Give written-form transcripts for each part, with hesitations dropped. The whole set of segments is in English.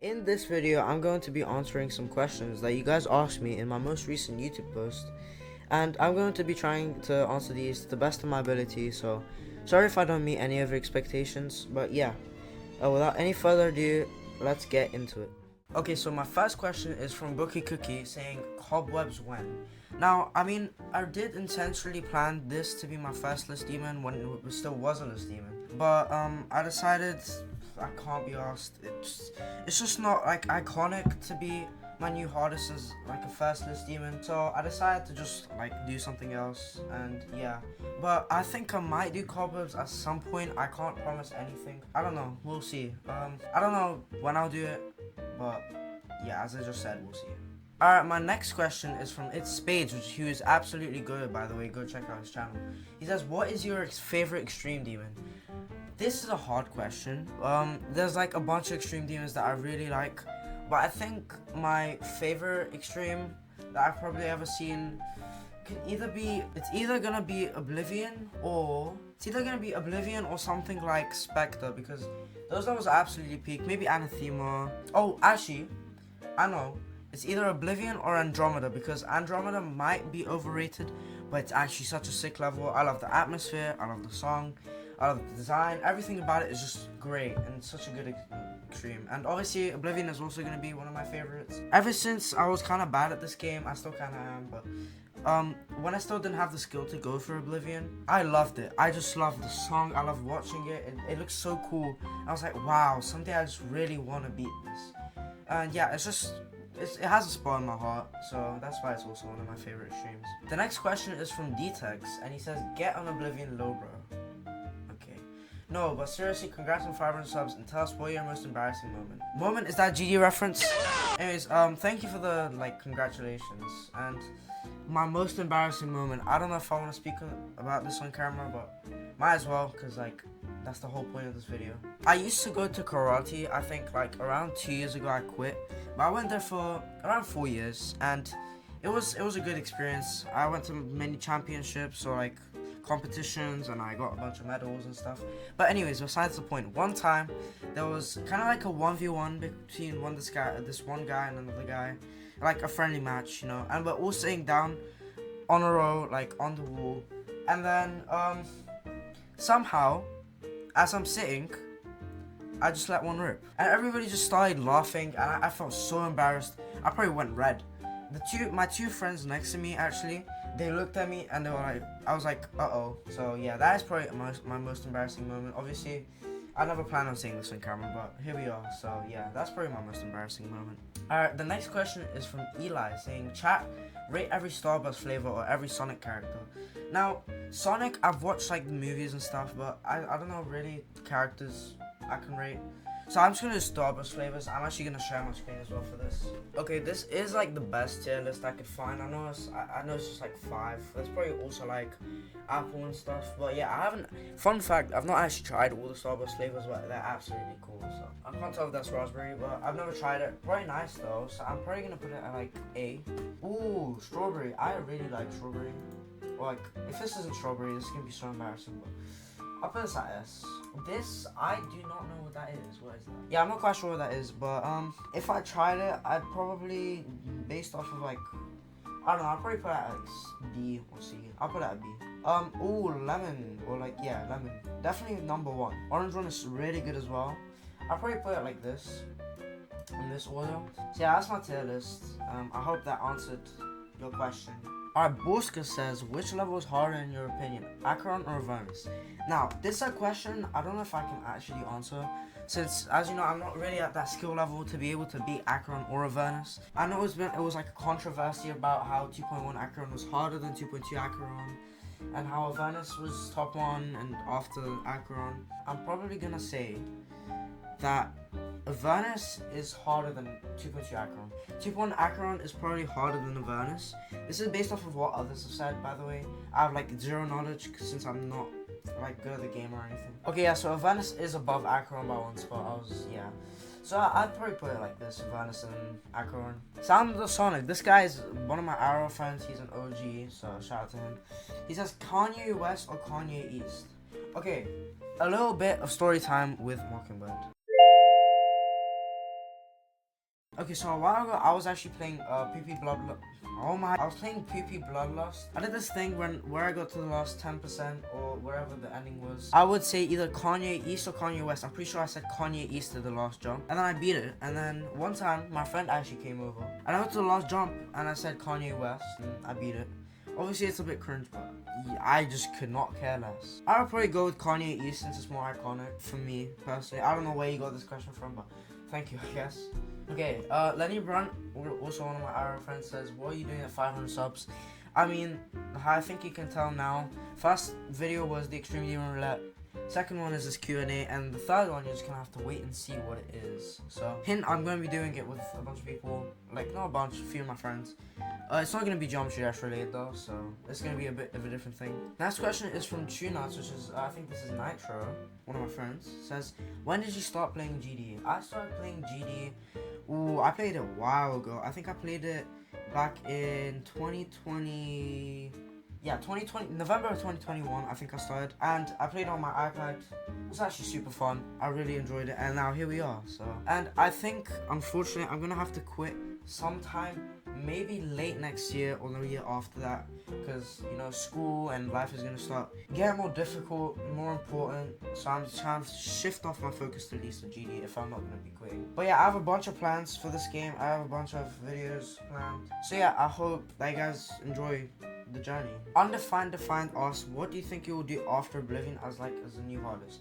In this video, I'm going to be answering some questions that you guys asked me in my most recent YouTube post, and I'm going to be trying to answer these to the best of my ability, so sorry if I don't meet any of your expectations, but yeah, without any further ado, let's get into it. Okay, so my first question is from Bookie Cookie saying, cobwebs when? Now, I mean, I did intentionally plan this to be my first list demon when it still wasn't a list demon, but I decided I can't be asked. It's just not like iconic to be my new hardest as like a first list demon, so I decided to just like do something else, and yeah. But I think I might do cobwebs at some point. I can't promise anything. I don't know. We'll see. I don't know when I'll do it, but yeah, as I just said, we'll see. Alright, my next question is from It's Spades, who is absolutely good, by the way. Go check out his channel. He says, what is your favorite extreme demon? This is a hard question. There's like a bunch of extreme demons that I really like, but I think my favorite extreme that I've probably ever seen can it's either gonna be Oblivion or something like Spectre, because those levels are absolutely peak. Maybe Anathema. Oh, actually, I know. It's either Oblivion or Andromeda, because Andromeda might be overrated, but it's actually such a sick level. I love the atmosphere, I love the song, I love the design. Everything about it is just great and such a good extreme. And obviously Oblivion is also going to be one of my favorites. Ever since I was kind of bad at this game, I still kind of am, but when I still didn't have the skill to go for Oblivion, I loved it. I just loved the song, I loved watching it, it looks so cool. I was like, wow, someday I just really want to beat this. And yeah, it has a spot in my heart, so that's why it's also one of my favorite streams. The next question is from Dtex, and he says, get on Oblivion low, bro. Okay. No, but seriously, congrats on 500 subs, and tell us what your most embarrassing moment. Is that GD reference? Anyways, thank you for the, congratulations. And my most embarrassing moment, I don't know if I want to speak about this on camera, but might as well, because, that's the whole point of this video. I used to go to karate. I think around 2 years ago I quit, but I went there for around 4 years, and it was a good experience. I went to many championships or competitions, and I got a bunch of medals and stuff. But anyways, besides the point, one time there was kind of like a 1v1 between this one guy and another guy, like a friendly match, you know, and we're all sitting down on a row, on the wall, and then somehow, as I'm sitting, I just let one rip, and everybody just started laughing, and I felt so embarrassed. I probably went red. My two friends next to me, actually, they looked at me and they were like, I was like, uh-oh. So yeah, that is probably my most embarrassing moment. Obviously, I never planned on saying this on camera, but here we are. So yeah, that's probably my most embarrassing moment. Alright, the next question is from Eli, saying, chat, rate every Starburst flavor or every Sonic character. Now, Sonic, I've watched the movies and stuff, but I don't know really characters I can rate. So I'm just gonna do Starburst flavors. I'm actually gonna share my screen as well for this. Okay, this is the best tier list I could find. I know it's just 5. There's probably also Apple and stuff. But yeah, I haven't. Fun fact, I've not actually tried all the Starburst flavors, but they're absolutely cool. So I can't tell if that's raspberry, but I've never tried it. Probably nice though. So I'm probably gonna put it at A. Ooh, strawberry. I really like strawberry. Or if this isn't strawberry, this is gonna be so embarrassing. But I'll put this at S. This, I do not know what that is. What is that? Yeah, I'm not quite sure what that is, but if I tried it, I'd probably, based off of I don't know, I'd probably put it at B or C. I'll put it at B. Ooh, lemon, or yeah, lemon. Definitely number 1. Orange one is really good as well. I'll probably put it like this, in this order. So yeah, that's my tier list. I hope that answered your question. Alright, Borska says, which level is harder in your opinion, Acheron or Avernus? Now, this is a question I don't know if I can actually answer, since, as you know, I'm not really at that skill level to be able to beat Acheron or Avernus. I know it was a controversy about how 2.1 Acheron was harder than 2.2 Acheron, and how Avernus was top 1 and after Acheron. I'm probably gonna say that Avernus is harder than 2.2 Acheron. 2.1 Acheron is probably harder than Avernus. This is based off of what others have said, by the way. I have zero knowledge since I'm not good at the game or anything. Okay, yeah, so Avernus is above Acheron by 1 spot. So I'd probably put it like this, Avernus and Acheron. Sound of the Sonic. This guy is one of my Arrow friends. He's an OG, so shout out to him. He says Kanye West or Kanye East. Okay, a little bit of story time with Mockingbird. Okay, so a while ago I was actually playing PP Bloodlust. Oh my! I was playing PP Bloodlust. I did this thing where I got to the last 10% or wherever the ending was. I would say either Kanye East or Kanye West. I'm pretty sure I said Kanye East to the last jump, and then I beat it. And then one time my friend actually came over, and I got to the last jump, and I said Kanye West, and I beat it. Obviously, it's a bit cringe, but I just could not care less. I would probably go with Kanye East since it's more iconic for me personally. I don't know where you got this question from, but thank you, I guess. Okay, Lenny Brunt, also one of my Arrow friends, says, what are you doing at 500 subs? I mean, I think you can tell now. First video was the Extreme Demon Roulette. Second one is this QnA, and the third one you're just gonna have to wait and see what it is. So, hint, I'm gonna be doing it with a bunch of people, like not a bunch, a few of my friends. It's not gonna be Geometry Dash related though, so it's gonna be a bit of a different thing. Next question is from QnA, which is, I think this is Nitro, one of my friends, says, when did you start playing GD? I started playing GD, I played it a while ago. I think I played it back in 2020. Yeah, 2020, November of 2021, I think I started, and I played on my iPad. It was actually super fun. I really enjoyed it, and now here we are. So, and I think, unfortunately, I'm gonna have to quit sometime, maybe late next year or the year after that, because you know, school and life is gonna start getting more difficult, more important. So I'm just trying to shift off my focus to at least the GD if I'm not gonna be quitting. But yeah, I have a bunch of plans for this game. I have a bunch of videos planned. So yeah, I hope that you guys enjoy the journey. Undefined Defined asks, what do you think you will do after Oblivion as a new hardest?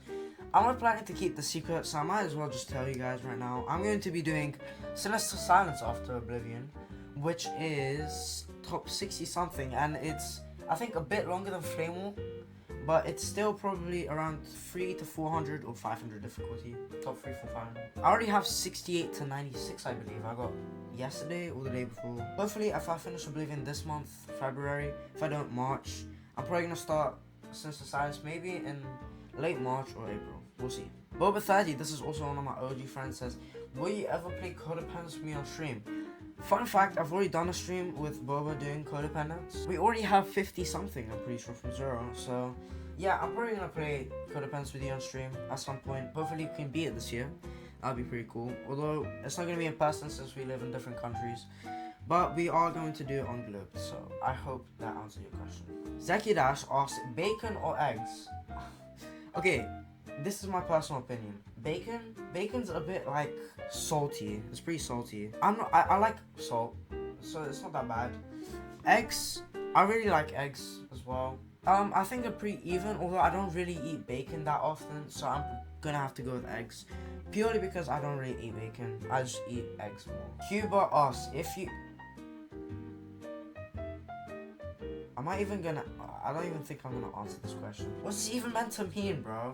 I'm not planning to keep the secret, so I might as well just tell you guys right now. I'm going to be doing Sinister Silence after Oblivion, which is top 60 something, and it's, I think, a bit longer than Flame War, but it's still probably around 3 to 400 or 500 difficulty. Top 3, 4, 500. I already have 68 to 96, I believe. I got yesterday or the day before. Hopefully, if I finish Oblivion this month, February, if I don't March, I'm probably gonna start Sinister Silence maybe in late March or April. We'll see. Boba30, this is also one of my OG friends, says, will you ever play Codependence with me on stream? Fun fact, I've already done a stream with Boba doing Codependence. We already have 50 something, I'm pretty sure, from 0. So yeah, I'm probably gonna play Codependence with you on stream at some point. Hopefully we can beat it this year. That'd be pretty cool. Although it's not gonna be in person since we live in different countries. But we are going to do it on Globe, so I hope that answers your question. Zeki Dash asks, bacon or eggs? Okay, this is my personal opinion. Bacon's a bit like salty. It's pretty salty. I like salt, so it's not that bad. Eggs, I really like eggs as well. I think they're pretty even, although I don't really eat bacon that often, so I'm gonna have to go with eggs. Purely because I don't really eat bacon, I just eat eggs more. Cuba asks, if you... I don't even think I'm gonna answer this question. What's it even meant to mean, bro?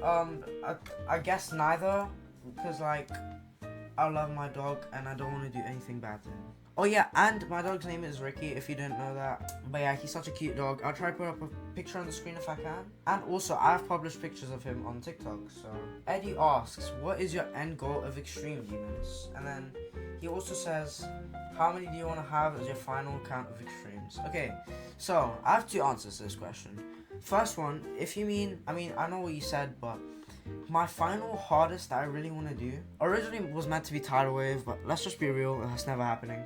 I guess neither, because like, I love my dog and I don't want to do anything bad to him. Oh yeah, and my dog's name is Ricky, if you didn't know that. But yeah, he's such a cute dog. I'll try to put up a picture on the screen if I can. And also, I've published pictures of him on TikTok, so. Eddie asks, what is your end goal of Extreme Demons? And then he also says, how many do you want to have as your final count of Extremes? Okay, so I have two answers to this question. First one, if you mean, I know what you said, but my final hardest that I really want to do originally was meant to be Tidal Wave, but let's just be real, that's never happening.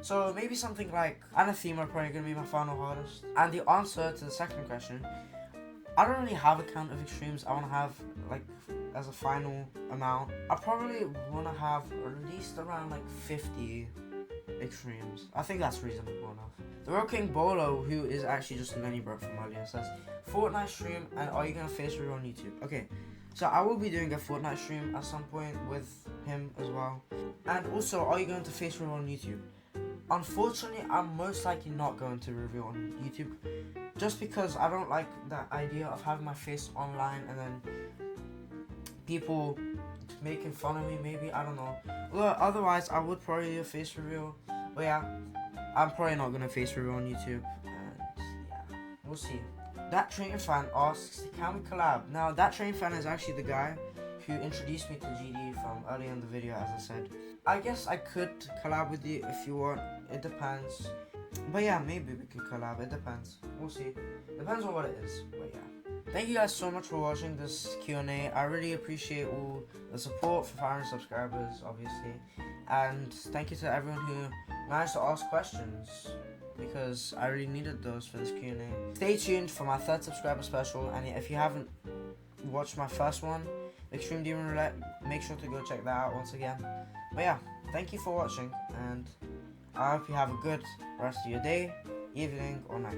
So maybe something like Anathema probably gonna be my final hardest. And the answer to the second question, I don't really have a count of Extremes. I want to have like as a final amount. I probably want to have at least around like 50 Extremes. I think that's reasonable enough. The Road King Bolo, who is actually just Lenny Burt from earlier, says, Fortnite stream, and are you gonna face reveal on YouTube? Okay, so I will be doing a Fortnite stream at some point with him as well. And also, are you going to face reveal on YouTube? Unfortunately, I'm most likely not going to reveal on YouTube, just because I don't like that idea of having my face online and then people making fun of me, maybe, I don't know. Well, otherwise, I would probably do a face reveal, but yeah, I'm probably not going to face reveal on YouTube, and yeah, we'll see. That Train Fan asks, can we collab? Now, That Train Fan is actually the guy who introduced me to GD from earlier in the video, as I said. I guess I could collab with you if you want, it depends. But yeah, maybe we could collab, it depends. We'll see. Depends on what it is, but yeah. thank you guys so much for watching this Q&A. I really appreciate all the support for 500 subscribers, obviously, and thank you to everyone who managed to ask questions, because I really needed those for this Q&A. Stay tuned for my 3rd subscriber special, and if you haven't watched my first one, Extreme Demon Roulette, make sure to go check that out once again. But yeah, thank you for watching, and I hope you have a good rest of your day, evening, or night.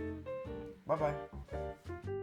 Bye bye.